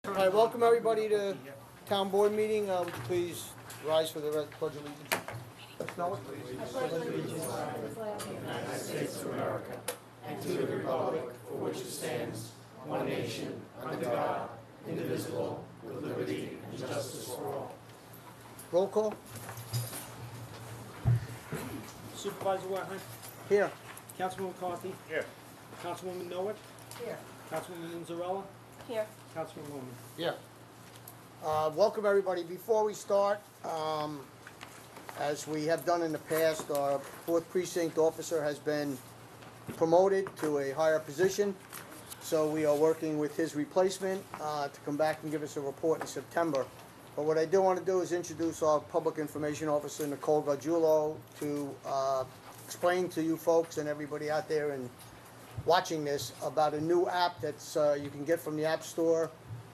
All right, welcome everybody to town board meeting. Would you please rise for the pledge of allegiance? No, please. I pledge allegiance to the United States of America and to the republic for which it stands, one nation, under God, indivisible, with liberty and justice for all. Roll call. Supervisor Wetland, Here. Councilman McCarthy, Here. Councilwoman Noah, Here. Councilwoman Zarella, Here. Councilman Bowman. Yeah. Welcome everybody. Before we start, as we have done in the past, our 4th precinct officer has been promoted to a higher position. So we are working with his replacement to come back and give us a report in September. But what I do want to do is introduce our public information officer, Nicole Gargiulo, to explain to you folks and everybody out there and watching this about a new app that's you can get from the App Store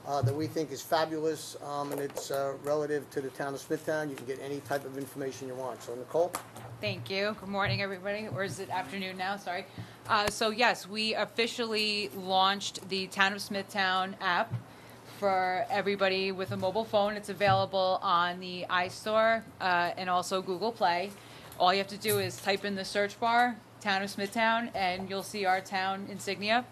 that we think is fabulous, and it's relative to the town of Smithtown. You can get any type of information you want. So, Nicole? Thank you. Good morning, everybody. Or is it afternoon now? Sorry. So yes, we officially launched the Town of Smithtown app for everybody with a mobile phone. It's available on the iStore and also Google Play. All you have to do is type in the search bar, Town of Smithtown, and you'll see our town insignia.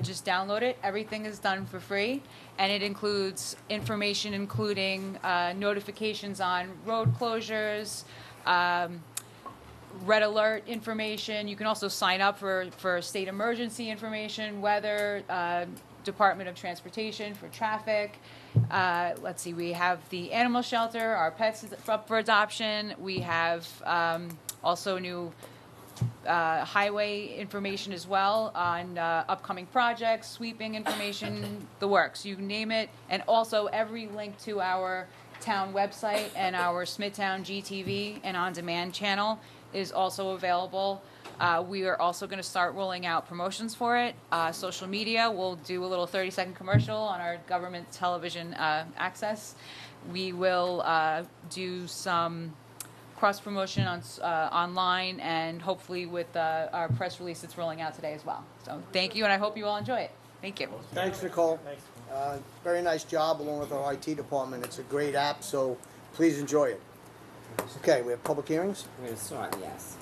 Just download it. Everything is done for free, and it includes information including notifications on road closures, red alert information. You can also sign up for state emergency information, weather, Department of Transportation for traffic. Let's see, we have the animal shelter, our pets up for adoption. We have also new highway information as well on upcoming projects, sweeping information, the works, you name it. And also every link to our town website and our Smithtown GTV and on-demand channel is also available. We are also going to start rolling out promotions for it. Social media, we'll do a little 30-second commercial on our government television access. We will do some cross-promotion on online, and hopefully with our press release that's rolling out today as well. So thank you, and I hope you all enjoy it. Thank you. Thanks, Nicole. Very nice job along with our IT department. It's a great app, so please enjoy it. Okay, we have public hearings. We're going to start, yes.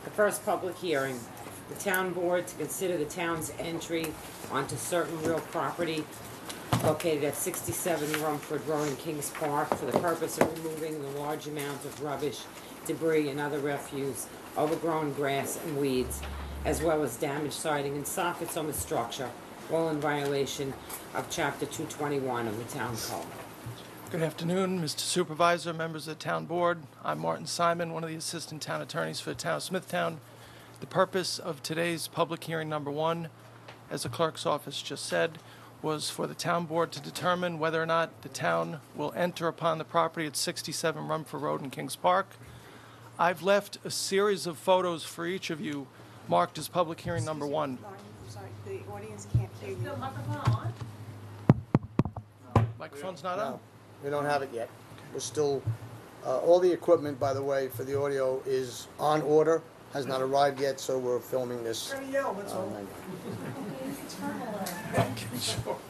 The first public hearing, the town board to consider the town's entry onto certain real property located at 67 Rumford Road in Kings Park for the purpose of removing the large amount of rubbish, debris, and other refuse, overgrown grass and weeds, as well as damaged siding and soffits on the structure, all in violation of Chapter 221 of the Town Code. Good afternoon, Mr. Supervisor, members of the Town Board. I'm Martin Simon, one of the Assistant Town Attorneys for the Town of Smithtown. The purpose of today's public hearing number 1, as the clerk's office just said, was for the Town Board to determine whether or not the town will enter upon the property at 67 Rumford Road in Kings Park. I've left a series of photos for each of you marked as public hearing number 1. Sorry, the audience can't hear you. Microphone's not on? No, we don't have it yet. We're still, all the equipment, by the way, for the audio is on order, has not arrived yet, so we're filming this. Sure.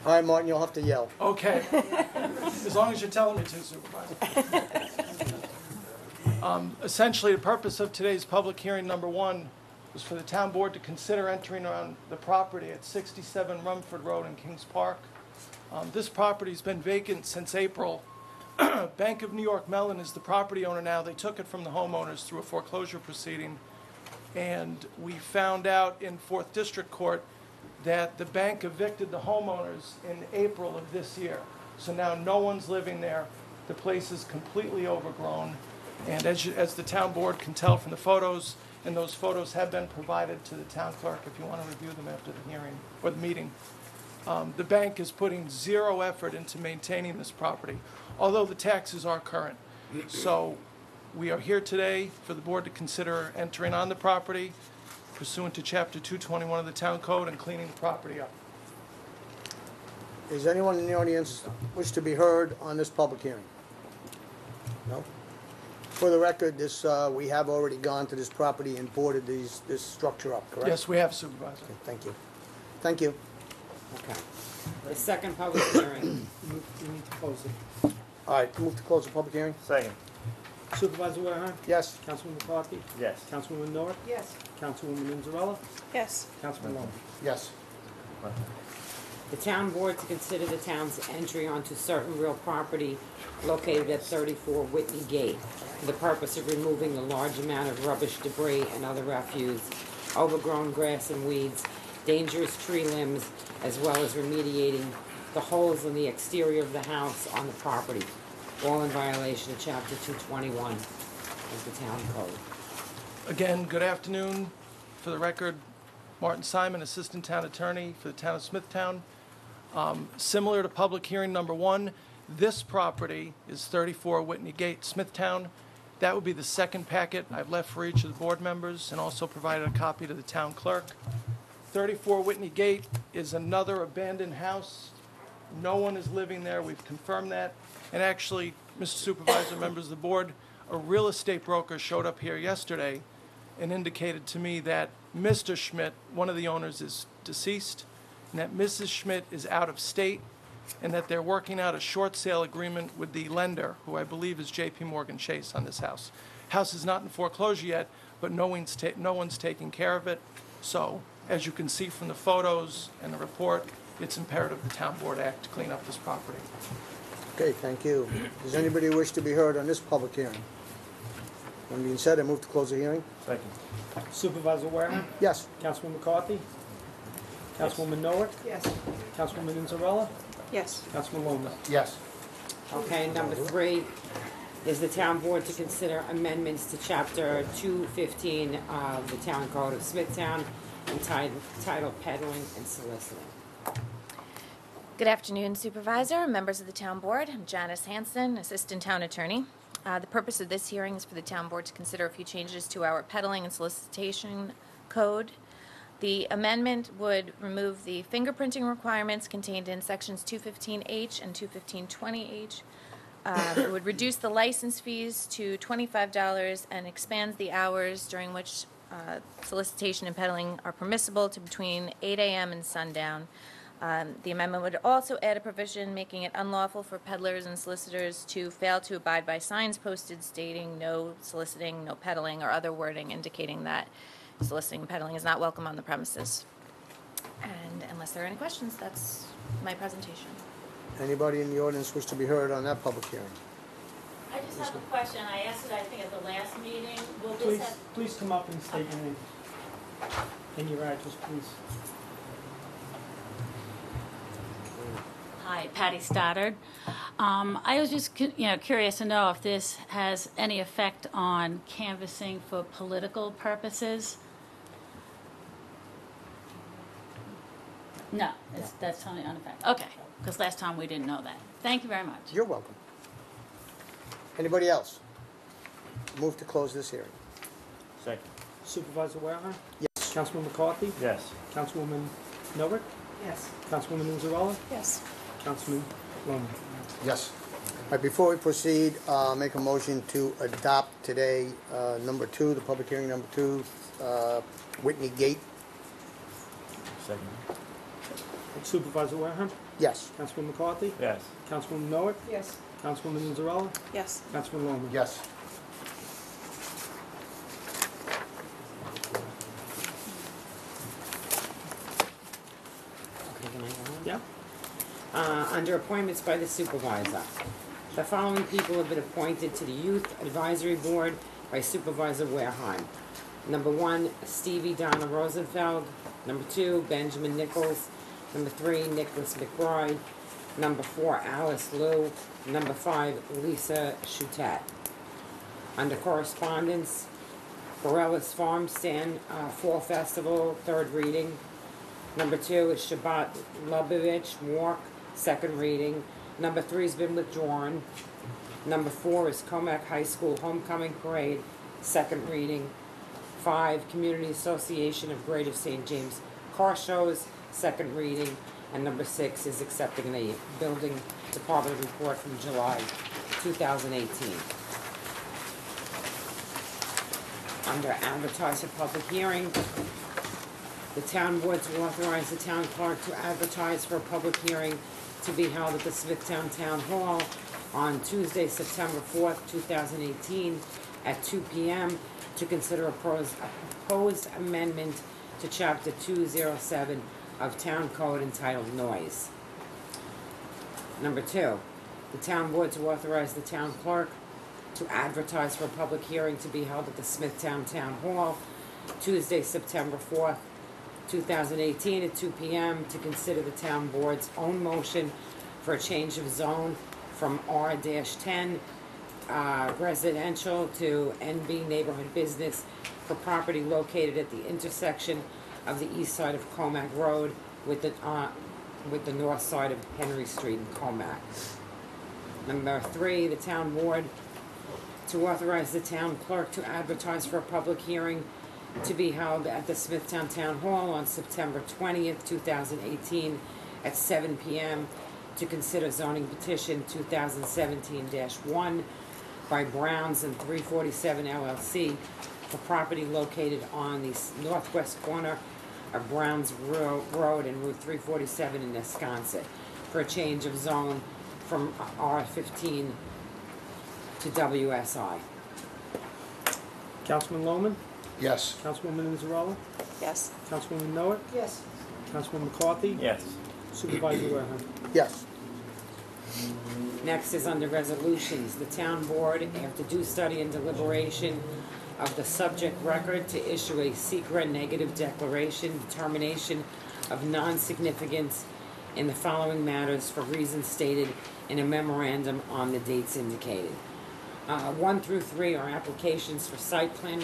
All right, Martin, you'll have to yell. Okay. As long as you're telling me to, Supervisor. Essentially, the purpose of today's public hearing number 1 was for the Town Board to consider entering on the property at 67 Rumford Road in Kings Park. This property's been vacant since April. Bank of New York Mellon is the property owner now. They took it from the homeowners through a foreclosure proceeding. And we found out in 4th District Court that the bank evicted the homeowners in April of this year. So now no one's living there. The place is completely overgrown. And as the town board can tell from the photos, and those photos have been provided to the town clerk if you want to review them after the hearing or the meeting. The bank is putting zero effort into maintaining this property, although the taxes are current. So we are here today for the board to consider entering on the property pursuant to Chapter 221 of the Town Code and cleaning the property up. Does anyone in the audience wish to be heard on this public hearing? No? For the record, this we have already gone to this property and boarded this structure up, correct? Yes, we have, Supervisor. Okay, thank you. Thank you. Okay. The second public hearing, You need to close it. All right, move to close the public hearing? Second. Supervisor Wareheim. Yes. Councilwoman McCarthy. Yes. Councilwoman Norwood. Yes. Councilwoman Inzarella. Yes. Councilman Long. Yes. the town board to consider the town's entry onto certain real property located at 34 Whitney Gate for the purpose of removing the large amount of rubbish, debris, and other refuse, overgrown grass and weeds, dangerous tree limbs, as well as remediating the holes in the exterior of the house on the property, all in violation of Chapter 221 of the Town Code. Again, good afternoon. For the record, Martin Simon, Assistant Town Attorney for the Town of Smithtown. Similar to public hearing number one, this property is 34 Whitney Gate, Smithtown. That would be the second packet I've left for each of the board members and also provided a copy to the town clerk. 34 Whitney Gate is another abandoned house. No one is living there. We've confirmed that. And actually, Mr. Supervisor, members of the board, a real estate broker showed up here yesterday and indicated to me that Mr. Schmidt, one of the owners, is deceased, and that Mrs. Schmidt is out of state, and that they're working out a short sale agreement with the lender, who I believe is J.P. Morgan Chase on this house. House is not in foreclosure yet, but no one's taking care of it. So, as you can see from the photos and the report, it's imperative the town board act to clean up this property. Okay, thank you. Does anybody wish to be heard on this public hearing? That being said, I move to close the hearing. Second. Supervisor Wareman. Yes. Councilwoman McCarthy. Councilwoman Noack. Yes. Councilwoman Inzarella. Yes. Councilman Lomas. Yes. Okay, number 3 is the town board to consider amendments to chapter 215 of the town code of Smithtown entitled peddling and soliciting. Good afternoon, Supervisor, members of the Town Board. I'm Janice Hanson, Assistant Town Attorney. The purpose of this hearing is for the Town Board to consider a few changes to our peddling and solicitation code. The amendment would remove the fingerprinting requirements contained in sections 215H and 21520H. It would reduce the license fees to $25 and expands the hours during which solicitation and peddling are permissible to between 8 a.m. and sundown. The amendment would also add a provision making it unlawful for peddlers and solicitors to fail to abide by signs posted stating no soliciting, no peddling, or other wording indicating that soliciting and peddling is not welcome on the premises. And unless there are any questions, that's my presentation. Anybody in the audience wish to be heard on that public hearing? I just have a question. I asked it, I think, at the last meeting. Will this have, Please come up and state your name and your address, please. hi, Patty Stoddard. I was just, curious to know if this has any effect on canvassing for political purposes? No, that's totally unaffected. Okay, because last time we didn't know that. Thank you very much. You're welcome. Anybody else? Move to close this hearing. Second. Supervisor Wareheim. Yes. Councilwoman McCarthy. Yes. Councilwoman Noack. Yes. Councilwoman Inzarella. Yes. Councilman Loman. Yes. All right, before we proceed, make a motion to adopt today, number 2, the public hearing number 2, Whitney Gate. Second. Supervisor Wareham. Yes. Councilwoman McCarthy. Yes. Councilwoman Noack. Yes. Councilwoman Inzarella. Yes. Councilman Loman. Yes. Okay, can I go on? Yeah. Under appointments by the supervisor. The following people have been appointed to the Youth Advisory Board by Supervisor Wareheim. Number 1, Stevie Donna Rosenfeld. Number 2, Benjamin Nichols. Number 3, Nicholas McBride. Number 4, Alice Liu. Number 5, Lisa Shutat. Under correspondence, Borellis Farm Stand Fall Festival, 3rd reading. Number 2 is Shabbat Lubavitch Walk, 2nd reading. Number 3 has been withdrawn. Number 4 is Comac High School Homecoming Parade, 2nd reading. 5, Community Association of Greater St. James Car Shows, 2nd reading. And number 6 is accepting the Building Department report from July 2018. Under advertised for public hearing, The town board to authorize the town clerk to advertise for a public hearing to be held at the Smithtown Town Hall on Tuesday, September 4th, 2018, at 2 p.m. to consider a proposed amendment to Chapter 207 of Town Code entitled Noise. Number 2, the town board to authorize the town clerk to advertise for a public hearing to be held at the Smithtown Town Hall Tuesday, September 4th, 2018 at 2 p.m. to consider the town board's own motion for a change of zone from R-10 residential to NB neighborhood business for property located at the intersection of the east side of Comac Road with the north side of Henry Street in Comac. Number 3, the town board to authorize the town clerk to advertise for a public hearing to be held at the Smithtown Town Hall on September 20th, 2018 at 7 p.m. to consider zoning petition 2017-1 by Browns and 347 LLC for property located on the northwest corner of Browns Road and Route 347 in Wisconsin for a change of zone from R15 to WSI. Councilman Lohman, Yes. Councilwoman Inzarella, Yes. Councilwoman Noah, Yes. Councilman McCarthy, Yes. Supervisor Wareham. Yes. Next is under resolutions. The town board, after due study and deliberation of the subject record, to issue a secret negative declaration, determination of non-significance in the following matters for reasons stated in a memorandum on the dates indicated. 1 through 3 are applications for site plan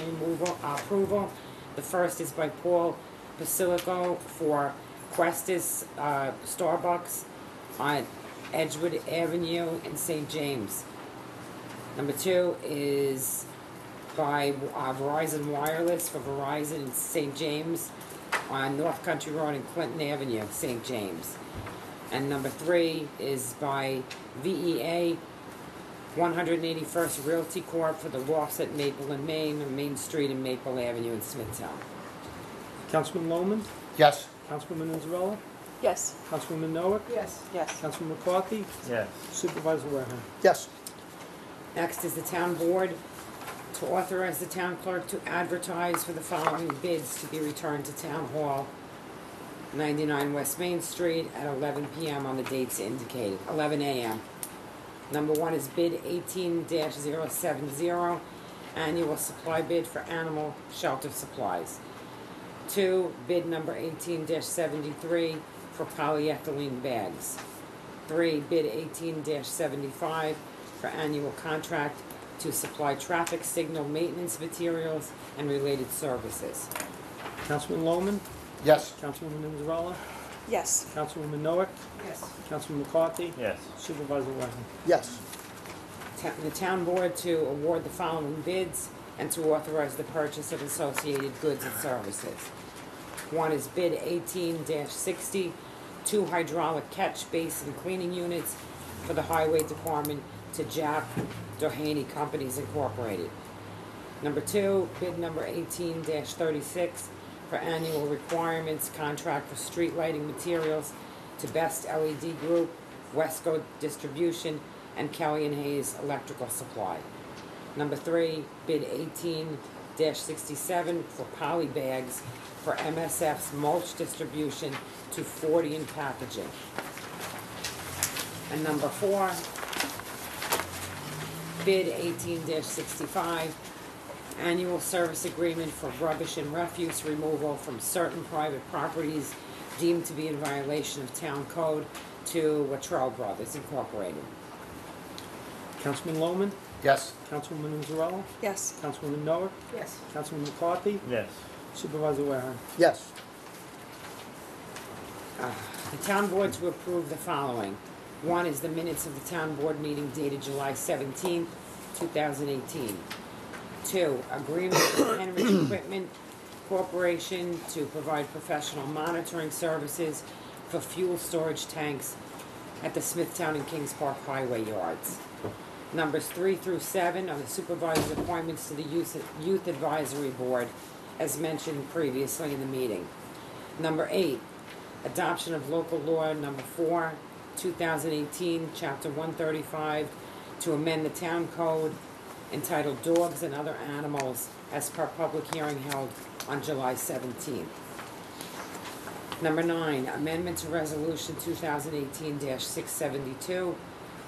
approval. The first is by Paul Basilico for Questis Starbucks on Edgewood Avenue in St. James. Number 2 is by Verizon Wireless for Verizon in St. James on North Country Road and Clinton Avenue, St. James. And number 3 is by VEA 181st Realty Corp for the lofts at Maple and Main on Main Street and Maple Avenue in Smithtown. Councilman Lohman, Yes. Councilwoman Inzarella, Yes. Councilwoman Noah, Yes. Yes. Councilman McCarthy, Yes. Supervisor Wareham. Yes. Next is the town board to authorize the town clerk to advertise for the following bids to be returned to Town Hall, 99 West Main Street at 11 p.m. on the dates indicated, 11 a.m. Number 1 is bid 18-070, annual supply bid for animal shelter supplies. 2, bid number 18-73 for polyethylene bags. 3, bid 18-75 for annual contract to supply traffic signal maintenance materials and related services. Councilman Lohman, Yes. Councilwoman Inzarella, Yes. Councilwoman Noah, Yes. Councilman McCarthy, Yes. Supervisor Wareham. Yes. The town board to award the following bids and to authorize the purchase of associated goods and services. 1 is bid 18-60, 2 hydraulic catch basin cleaning units for the Highway Department to Jack Doheny Companies Incorporated. Number 2, bid number 18-36 for annual requirements contract for street lighting materials to Best LED Group, Wesco Distribution, and Kelly and Hayes Electrical Supply. Number 3, bid 18-67 for poly bags for MSF's mulch distribution to 40 in packaging. And number 4, bid 18-65, annual service agreement for rubbish and refuse removal from certain private properties deemed to be in violation of town code to Wettrell Brothers Incorporated. Councilman Lohman, Yes. Councilwoman Inzarella, Yes. Councilwoman Noah, Yes. Councilman McCarthy, Yes. Supervisor Wareham. Yes. The town board to approve the following. 1 is the minutes of the town board meeting dated July 17th, 2018. 2, agreement with Henry Equipment Corporation to provide professional monitoring services for fuel storage tanks at the Smithtown and Kings Park Highway yards. Numbers 3 through 7 are the supervisor's appointments to the Youth Advisory Board, as mentioned previously in the meeting. Number 8, adoption of local law number 4, 2018, chapter 135, to amend the town code entitled Dogs and Other Animals as per public hearing held on July 17th. Number 9, amendment to resolution 2018-672,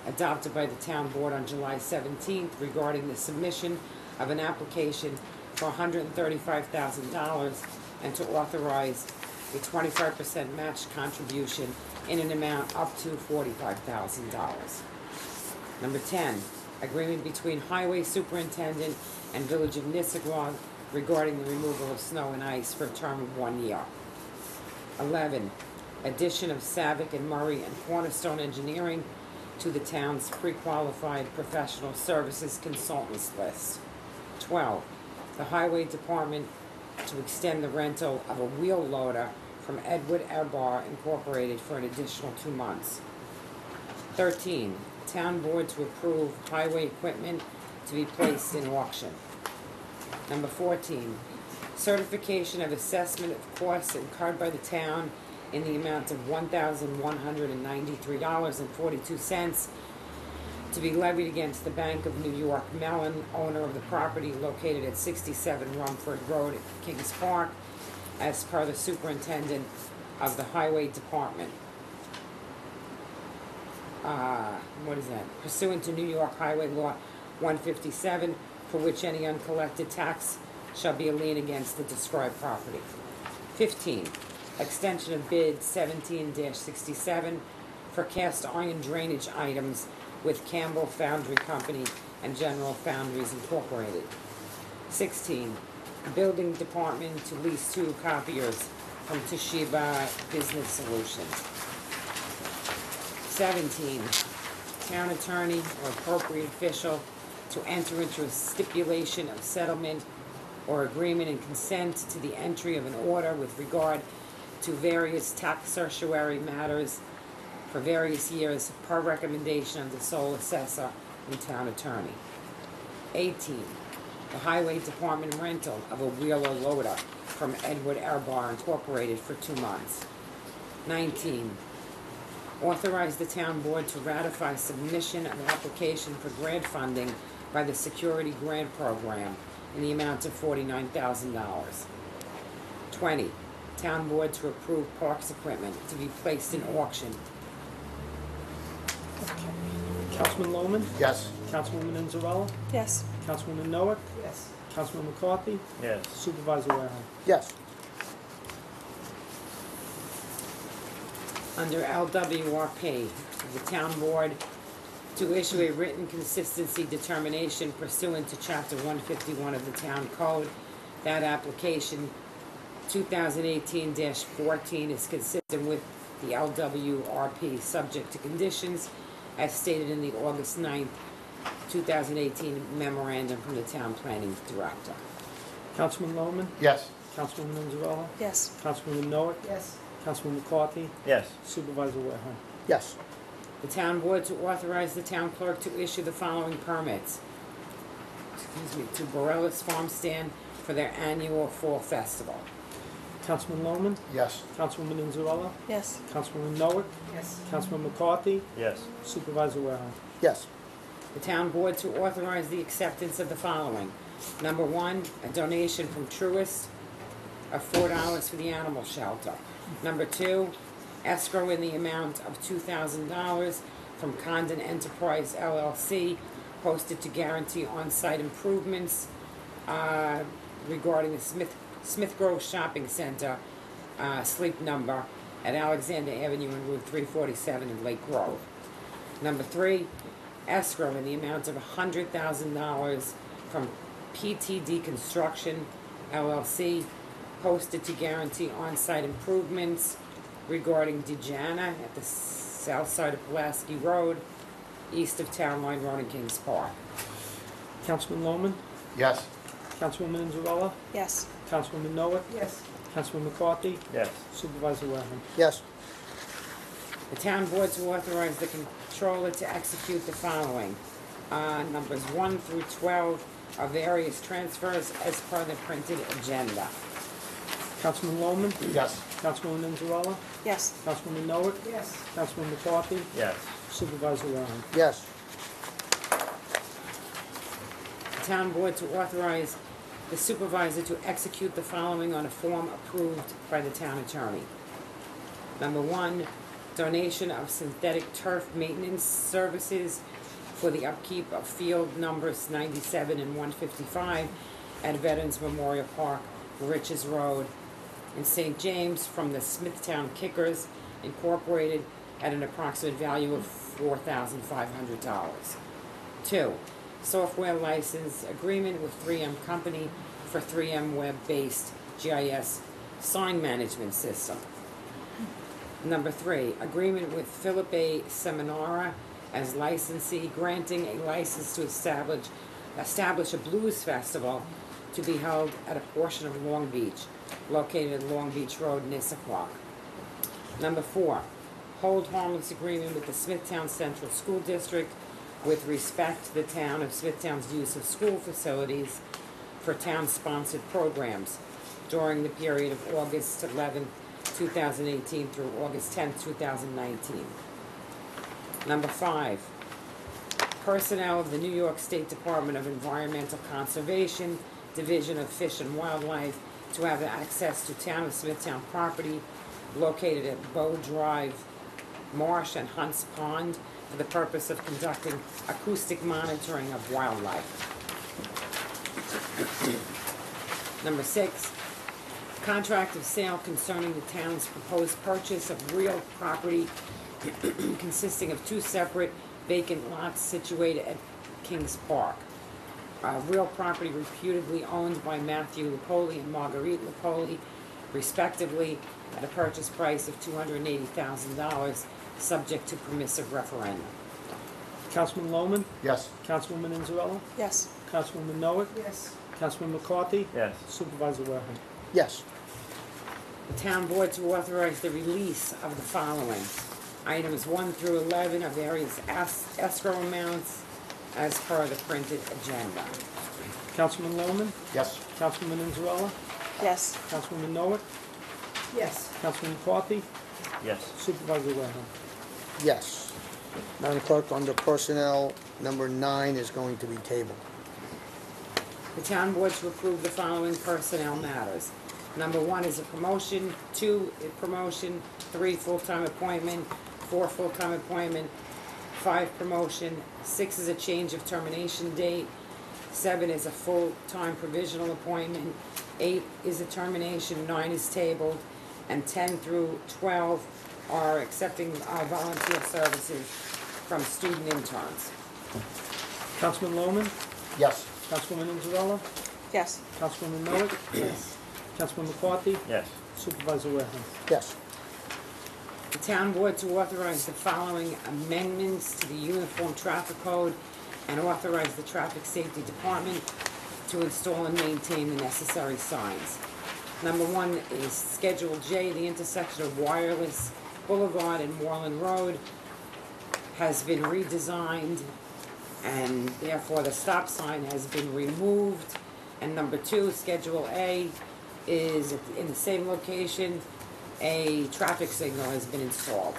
adopted by the town board on July 17th regarding the submission of an application for $135,000 and to authorize a 25% match contribution in an amount up to $45,000. Number 10, agreement between Highway Superintendent and Village of Nissequah regarding the removal of snow and ice for a term of 1 year. 11, addition of Savick and Murray and Cornerstone Engineering to the town's pre-qualified professional services consultants list. 12, the Highway Department to extend the rental of a wheel loader from Edward Airbar Incorporated for an additional 2 months. 13, town board to approve highway equipment to be placed in auction. Number 14, certification of assessment of costs incurred by the town in the amount of $1,193.42 to be levied against the Bank of New York Mellon, owner of the property located at 67 Rumford Road, Kings Park, as per the superintendent of the Highway Department. Pursuant to New York Highway Law 157, for which any uncollected tax shall be a lien against the described property. 15, extension of bid 17-67 for cast iron drainage items with Campbell Foundry Company and General Foundries Incorporated. 16, building department to lease 2 copiers from Toshiba Business Solutions. 17, town attorney or appropriate official to enter into a stipulation of settlement or agreement and consent to the entry of an order with regard to various tax certiorari matters for various years per recommendation of the sole assessor and town attorney. 18, the Highway Department rental of a wheeler loader from Edward Airbar Incorporated for 2 months. 19, authorize the town board to ratify submission of application for grant funding by the Security Grant Program in the amount of $49,000. 20, town board to approve parks equipment to be placed in auction. Councilman Lohman? Yes. Councilwoman Anzarella? Yes. Councilwoman Noack? Yes. Councilman McCarthy? Yes. Supervisor Warehouse? Yes. Under LWRP, the town board to issue a written consistency determination pursuant to Chapter 151 of the Town Code. That application, 2018-14, is consistent with the LWRP, subject to conditions as stated in the August 9th, 2018 memorandum from the Town Planning Director. Councilman Lohman? Yes. Councilwoman Anzarella? Yes. Councilwoman Noack? Yes. Councilman McCarthy? Yes. Supervisor Warehouse? Yes. The town board to authorize the town clerk to issue the following permits. To Borellis Farm Stand for their annual fall festival. Councilman Lohman? Yes. Councilwoman Anzarella? Yes. Councilwoman Noack? Yes. Councilman McCarthy? Yes. Supervisor Warehouse? Yes. The town board to authorize the acceptance of the following. Number 1, a donation from Truist of $4 for the animal shelter. Number 2, escrow in the amount of $2,000 from Condon Enterprise LLC, posted to guarantee on-site improvements regarding the Smith Grove Shopping Center sleep number at Alexander Avenue and Route 347 in Lake Grove. Number 3, escrow in the amount of $100,000 from PTD Construction LLC, posted to guarantee on-site improvements regarding Dejana at the south side of Pulaski Road, east of Town Line Road in Kings Park. Councilman Lohman? Yes. Councilwoman Anzarella? Yes. Councilwoman Noack? Yes. Councilman McCarthy? Yes. Supervisor Warehouse? Yes. The town board to authorize the controller to execute the following. Numbers 1 through 12 are various transfers as per the printed agenda. Councilman Lohman? Yes. Councilwoman Inzarella? Yes. Councilwoman Noah? Yes. Councilman McCarthy? Yes. Supervisor Waring? Yes. The town board to authorize the supervisor to execute the following on a form approved by the town attorney. Number one, donation of synthetic turf maintenance services for the upkeep of field numbers 97 and 155 at Veterans Memorial Park, Riches Road in St. James from the Smithtown Kickers Incorporated at an approximate value of $4,500. Two, software license agreement with 3M Company for 3M web-based GIS sign management system. Number three, agreement with Philip A. Seminara as licensee, granting a license to establish a blues festival to be held at a portion of Long Beach, located at Long Beach Road, Issaquah. Number four, hold harmless agreement with the Smithtown Central School District with respect to the town of Smithtown's use of school facilities for town-sponsored programs during the period of August 11, 2018 through August 10, 2019. Number five, personnel of the New York State Department of Environmental Conservation, Division of Fish and Wildlife, to have access to town of Smithtown property located at Bow Drive, Marsh, and Hunts Pond for the purpose of conducting acoustic monitoring of wildlife. Number six, contract of sale concerning the town's proposed purchase of real property consisting of two separate vacant lots situated at Kings Park. Real property reputedly owned by Matthew Lipoli and Marguerite Lipoli, respectively, at a purchase price of $280,000, subject to permissive referendum. Councilman Lohman? Yes. Councilwoman Inzarella? Yes. Councilwoman Noah? Yes. Councilman McCarthy? Yes. Supervisor Waring? Yes. The town board to authorize the release of the following: items 1 through 11 of various escrow amounts as per the printed agenda. Councilman Lohman? Yes. Councilwoman Inzarella? Yes. Councilwoman Noah? Yes. Councilman McCarthy? Yes. Supervisor Waring? Yes. Madam Clerk, under personnel, number 9 is going to be tabled. The town board to approve the following personnel matters. Number 1 is a promotion, 2, a promotion, 3, full-time appointment, 4, full-time appointment, 5, promotion, 6 is a change of termination date, 7 is a full-time provisional appointment, 8 is a termination, 9 is tabled, and 10 through 12 are accepting volunteer services from student interns. Councilman Lohman? Yes. Councilwoman Inzarella? Yes. Councilwoman Noah? Yes. Councilman McCarthy? Yes. Supervisor Waring? Yes. The town board to authorize the following amendments to the Uniform Traffic Code and authorize the Traffic Safety Department to install and maintain the necessary signs. Number 1 is Schedule J, the intersection of Wireless Boulevard and Moreland Road has been redesigned, and therefore the stop sign has been removed. And number 2, Schedule A, is in the same location, a traffic signal has been installed.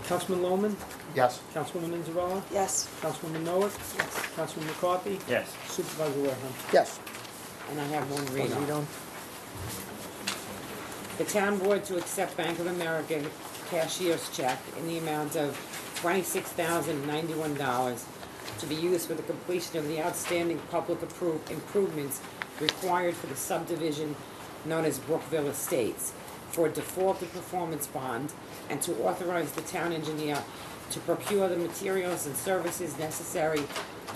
Councilman Lohman? Yes. Councilwoman Inzarella? Yes. Councilwoman Noah? Yes. Councilman McCarthy? Yes. Supervisor Waring? Yes. And I have one read Read on. on. The town board to accept Bank of America cashier's check in the amount of $26,091 to be used for the completion of the outstanding public improvements required for the subdivision known as Brookville Estates for a defaulted performance bond, and to authorize the town engineer to procure the materials and services necessary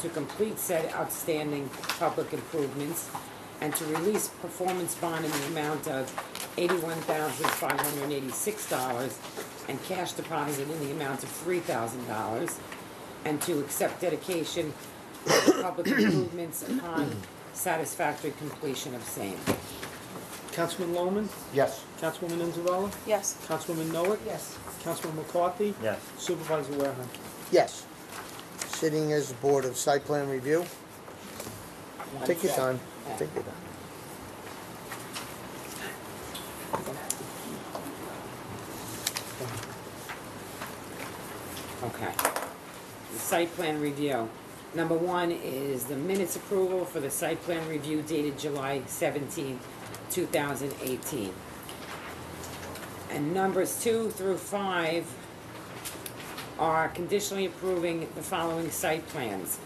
to complete said outstanding public improvements, and to release performance bond in the amount of $81,586 and cash deposit in the amount of $3,000, and to accept dedication of the public improvements upon satisfactory completion of same. Councilman Lohman? Yes. Councilwoman Inzarella? Yes. Councilwoman Noah? Yes. Councilman McCarthy? Yes. Supervisor Waring? Yes. Sitting as Board of Site Plan Review. Take your time. Take your time. Okay. The site plan review. Number 1 is the minutes approval for the site plan review dated July 17, 2018. And numbers 2 through 5 are conditionally approving the following site plans.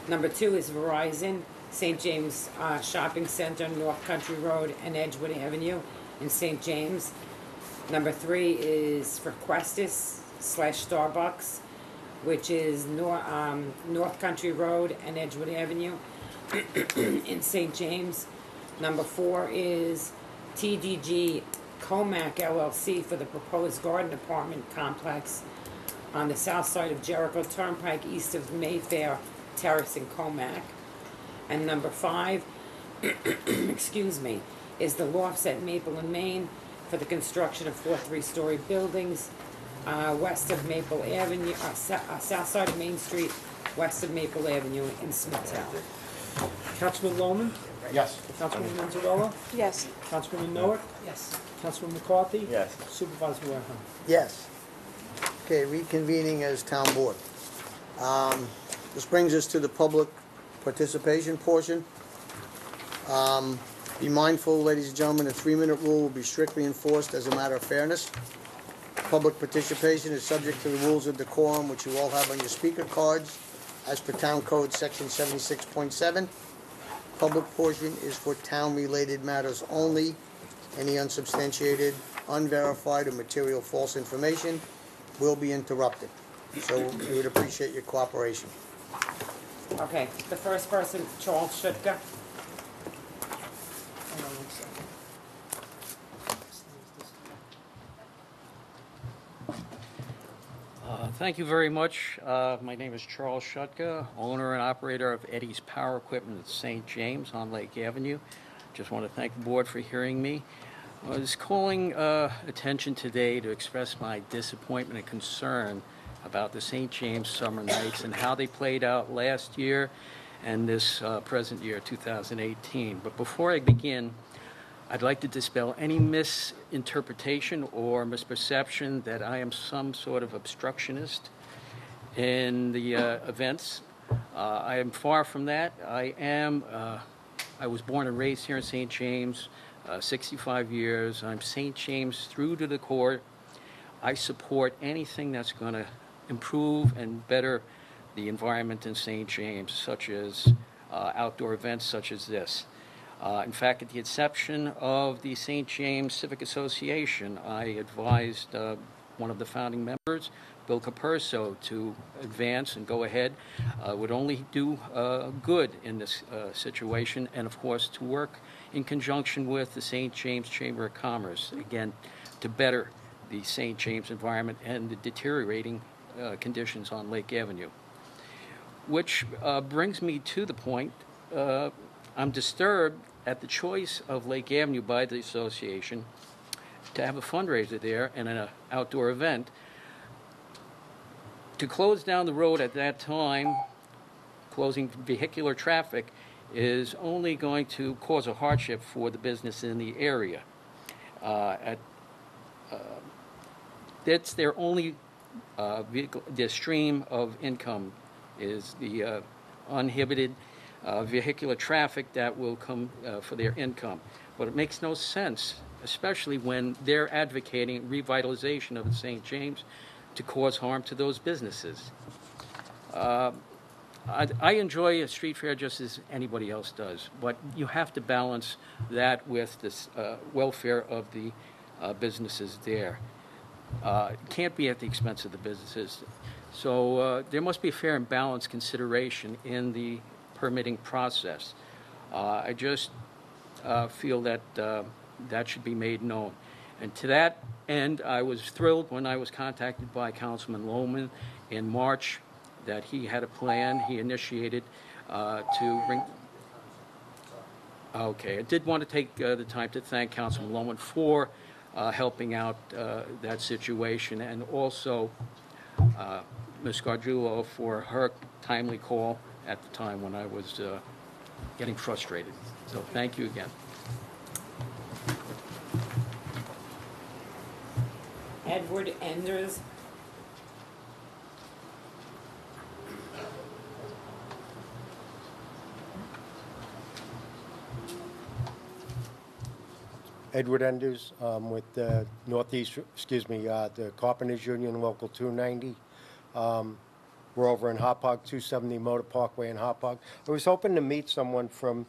Number 2 is Verizon, St. James Shopping Center, North Country Road and Edgewood Avenue in St. James. Number 3 is for Questus / Starbucks, which is North Country Road and Edgewood Avenue in St. James. Number 4 is TDG Comac LLC for the proposed garden apartment complex on the south side of Jericho Turnpike, east of Mayfair Terrace in Comac. And number 5, excuse me, is the Lofts at Maple and Main for the construction of 4 three-story buildings west of Maple Avenue, south side of Main Street, west of Maple Avenue in Smithtown. Councilman Lohman? Yes. Councilwoman Manzarella? Yes. Councilwoman Noah? Yes. Councilman McCarthy? Yes. Supervisor Wareham? Yes. Okay, reconvening as town board. This brings us to the public participation portion. Be mindful, ladies and gentlemen, the 3-minute rule will be strictly enforced as a matter of fairness. Public participation is subject to the rules of decorum, which you all have on your speaker cards, as per Town Code Section 76.7. Public portion is for town-related matters only. Any unsubstantiated, unverified, or material false information will be interrupted. So we would appreciate your cooperation. Okay, the first person, Charles Schutka. Hold on 1 second. Thank you very much. My name is Charles Schutka, owner and operator of Eddie's Power Equipment at St. James on Lake Avenue. Just want to thank the board for hearing me. I was calling attention today to express my disappointment and concern about the St. James Summer Nights and how they played out last year and this present year, 2018. But before I begin, I'd like to dispel any misinterpretation or misperception that I am some sort of obstructionist in the events. I am far from that. I was born and raised here in St. James, 65 years. I'm St. James through to the core. I support anything that's going to improve and better the environment in St. James, such as outdoor events such as this. In fact, at the inception of the St. James Civic Association, I advised one of the founding members, Bill Caperso, to advance and go ahead. Would only do good in this situation, and of course to work in conjunction with the St. James Chamber of Commerce, again, to better the St. James environment and the deteriorating conditions on Lake Avenue. Which brings me to the point, I'm disturbed at the choice of Lake Avenue by the association to have a fundraiser there and an outdoor event. To close down the road at that time, closing vehicular traffic, is only going to cause a hardship for the business in the area. That's their only the stream of income is the uninhibited vehicular traffic that will come for their income. But it makes no sense, especially when they're advocating revitalization of the St. James to cause harm to those businesses. I enjoy a street fair just as anybody else does, but you have to balance that with the welfare of the businesses there. It can't be at the expense of the businesses. So there must be a fair and balanced consideration in the permitting process. I just feel that that should be made known. And to that end, I was thrilled when I was contacted by Councilman Lohman in March that he had a plan he initiated to bring. Okay, I did want to take the time to thank Councilman Lohman for helping out that situation, and also Ms. Gargiulo for her timely call at the time when I was getting frustrated. So thank you again. Edward Enders. Edward Enders with the the Carpenters Union Local 290. We're over in Hopog, 270 Motor Parkway in Hopog. I was hoping to meet someone from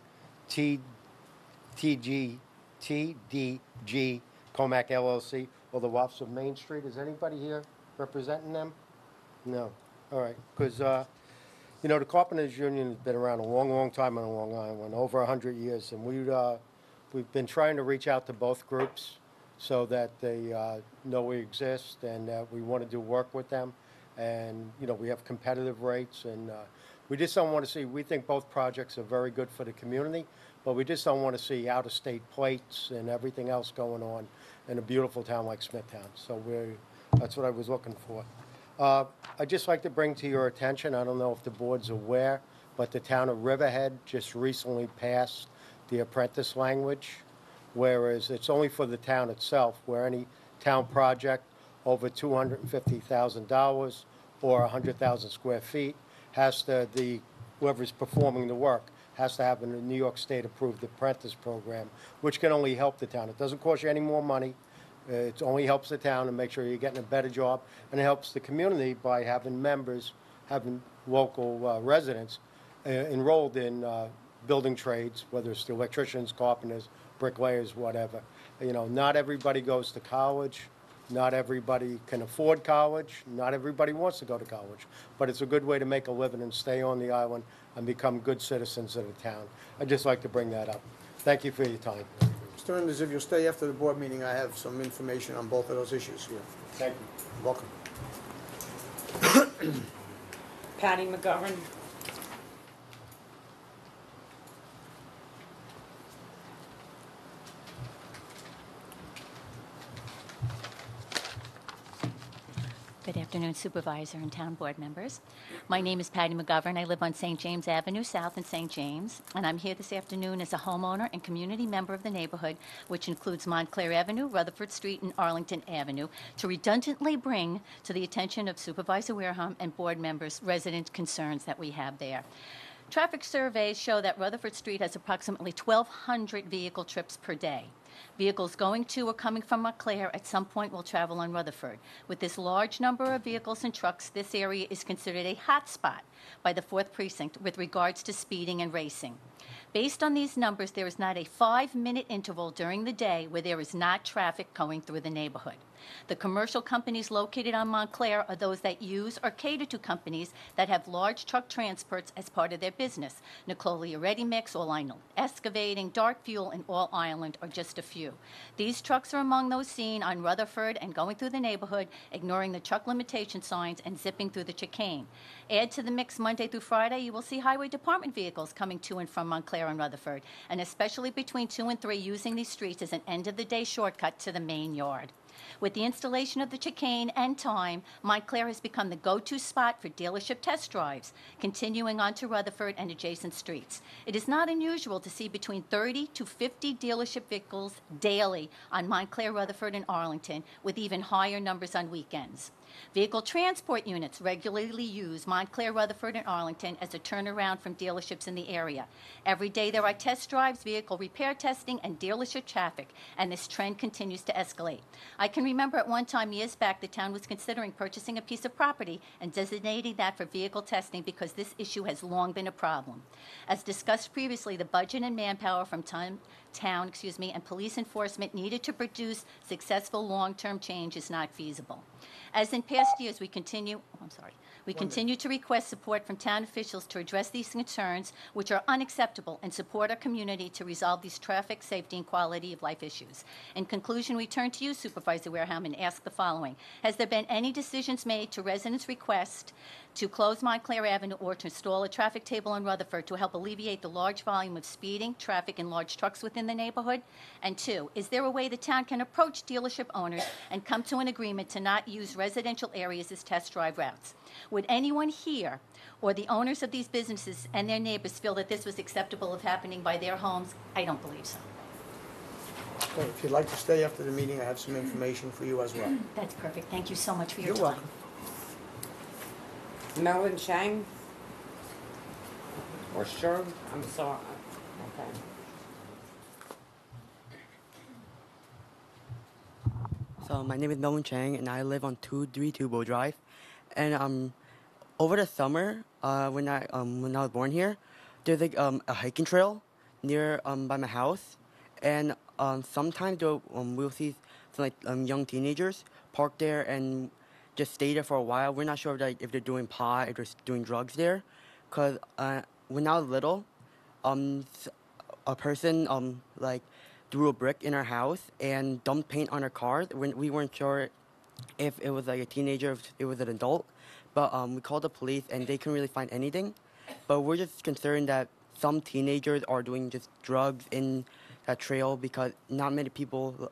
TDG Comac LLC or the Wops of Main Street. Is anybody here representing them? No. All right. Because, you know, the Carpenters Union has been around a long, long time on Long Island, over 100 years. And we've been trying to reach out to both groups so that they know we exist and that we want to do work with them. And, you know, we have competitive rates. And we just don't want to see, we think both projects are very good for the community, but we just don't want to see out-of-state plates and everything else going on in a beautiful town like Smithtown. So that's what I was looking for. I'd just like to bring to your attention, I don't know if the board's aware, but the town of Riverhead just recently passed the apprentice language, whereas it's only for the town itself, where any town project over $250,000 or 100,000 square feet has to, whoever's performing the work has to have a New York State approved apprentice program, which can only help the town. It doesn't cost you any more money. It only helps the town and make sure you're getting a better job, and it helps the community by having members, having local residents enrolled in building trades, whether it's the electricians, carpenters, bricklayers, whatever. You know, not everybody goes to college. Not everybody can afford college. Not everybody wants to go to college. But it's a good way to make a living and stay on the island and become good citizens of the town. I'd just like to bring that up. Thank you for your time. Mr. Enders, if you'll stay after the board meeting, I have some information on both of those issues. Thank you. Welcome. Patty McGovern. Good afternoon, Supervisor and Town Board members. My name is Patty McGovern. I live on St. James Avenue South in St. James, and I'm here this afternoon as a homeowner and community member of the neighborhood, which includes Montclair Avenue, Rutherford Street, and Arlington Avenue, to redundantly bring to the attention of Supervisor Wareham and board members resident concerns that we have there. Traffic surveys show that Rutherford Street has approximately 1,200 vehicle trips per day. Vehicles going to or coming from Montclair at some point will travel on Rutherford. With this large number of vehicles and trucks, this area is considered a hot spot by the 4th Precinct with regards to speeding and racing. Based on these numbers, there is not a 5-minute interval during the day where there is not traffic going through the neighborhood. The commercial companies located on Montclair are those that use or cater to companies that have large truck transports as part of their business. Nicolia Ready Mix, All Island Excavating, Dark Fuel, and All Island are just a few. These trucks are among those seen on Rutherford and going through the neighborhood, ignoring the truck limitation signs and zipping through the chicane. Add to the mix Monday through Friday, you will see highway department vehicles coming to and from Montclair and Rutherford, and especially between 2 and 3 using these streets as an end-of-the-day shortcut to the main yard. With the installation of the chicane and time, Montclair has become the go-to spot for dealership test drives, continuing on to Rutherford and adjacent streets. It is not unusual to see between 30 to 50 dealership vehicles daily on Montclair, Rutherford, and Arlington, with even higher numbers on weekends. Vehicle transport units regularly use Montclair, Rutherford, and Arlington as a turnaround from dealerships in the area. Every day there are test drives, vehicle repair testing, and dealership traffic, and this trend continues to escalate. I can remember at one time years back the town was considering purchasing a piece of property and designating that for vehicle testing because this issue has long been a problem. As discussed previously, the budget and manpower from town and police enforcement needed to produce successful long-term change is not feasible. As in past years, we continue to request support from town officials to address these concerns, which are unacceptable, and support our community to resolve these traffic, safety, and quality of life issues. In conclusion, we turn to you, Supervisor Wareham, and ask the following. Has there been any decisions made to residents' request to close Montclair Avenue or to install a traffic table in Rutherford to help alleviate the large volume of speeding, traffic, and large trucks within the neighborhood? And 2, is there a way the town can approach dealership owners and come to an agreement to not use residential areas as test drive routes? Would anyone here or the owners of these businesses and their neighbors feel that this was acceptable of happening by their homes? I don't believe so. Okay, if you'd like to stay after the meeting, I have some information for you as well. That's perfect. Thank you so much for your You're time. welcome. Melvin Chang? Or Sherm? I'm sorry. Okay. So my name is Melvin Chang, and I live on 232 Bow Drive. And over the summer, when I was born here, there's like a hiking trail near by my house, and sometimes we'll see some young teenagers park there and just stay there for a while. We're not sure if they're doing pot, if they're doing drugs there, cause when I was little, a person threw a brick in our house and dumped paint on our car. We weren't sure if it was like a teenager, if it was an adult, but we called the police and they couldn't really find anything. But we're just concerned that some teenagers are doing just drugs in that trail because not many people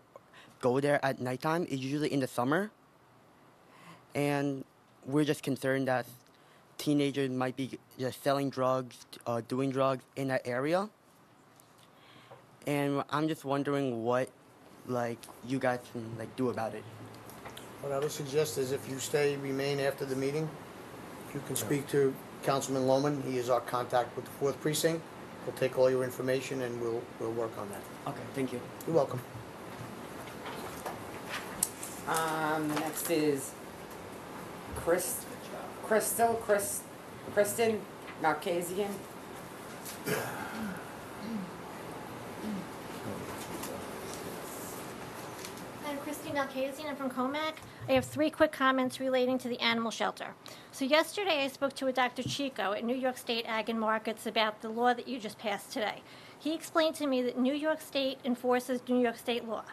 go there at nighttime. It's usually in the summer, and we're just concerned that teenagers might be just selling drugs, doing drugs in that area. And I'm just wondering what, you guys can, do about it. What I would suggest is if you remain after the meeting, if you can speak to Councilman Lohman, he is our contact with the 4th Precinct. We'll take all your information and we'll work on that. Okay, thank you. You're welcome. Next is Kristen Narcassian. I'm Christine Alkazian. I'm from Comac. I have 3 quick comments relating to the animal shelter. So yesterday I spoke to a Dr. Chico at New York State Ag and Markets about the law that you just passed today. He explained to me that New York State enforces New York State law.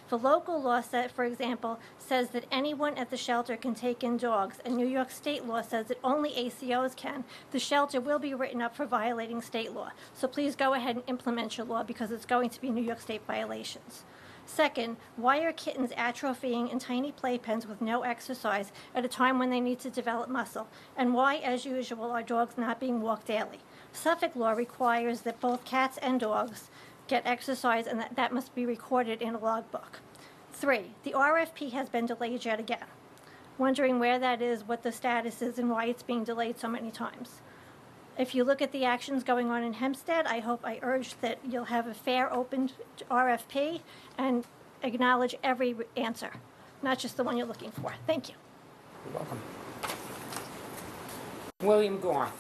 The local law, for example, says that anyone at the shelter can take in dogs, and New York State law says that only ACOs can. The shelter will be written up for violating state law. So please go ahead and implement your law because it's going to be New York State violations. Second, why are kittens atrophying in tiny playpens with no exercise at a time when they need to develop muscle? And why, as usual, are dogs not being walked daily? Suffolk law requires that both cats and dogs get exercise, and that must be recorded in a logbook. 3, the RFP has been delayed yet again. Wondering where that is, what the status is, and why it's being delayed so many times. If you look at the actions going on in Hempstead, I urge that you'll have a fair, open RFP and acknowledge every answer, not just the one you're looking for. Thank you. You're welcome. William Garth.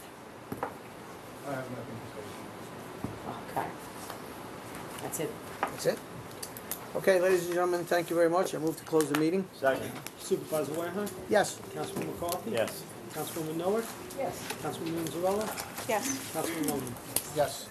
I have nothing to say. Okay. That's it. That's it? Okay, ladies and gentlemen, thank you very much. I move to close the meeting. Second. Supervisor Warehouse? Yes. Councilman McCarthy? Yes. Councilwoman Miller? Yes. Councilwoman Zarella? Yes. Councilman Logan? Yes.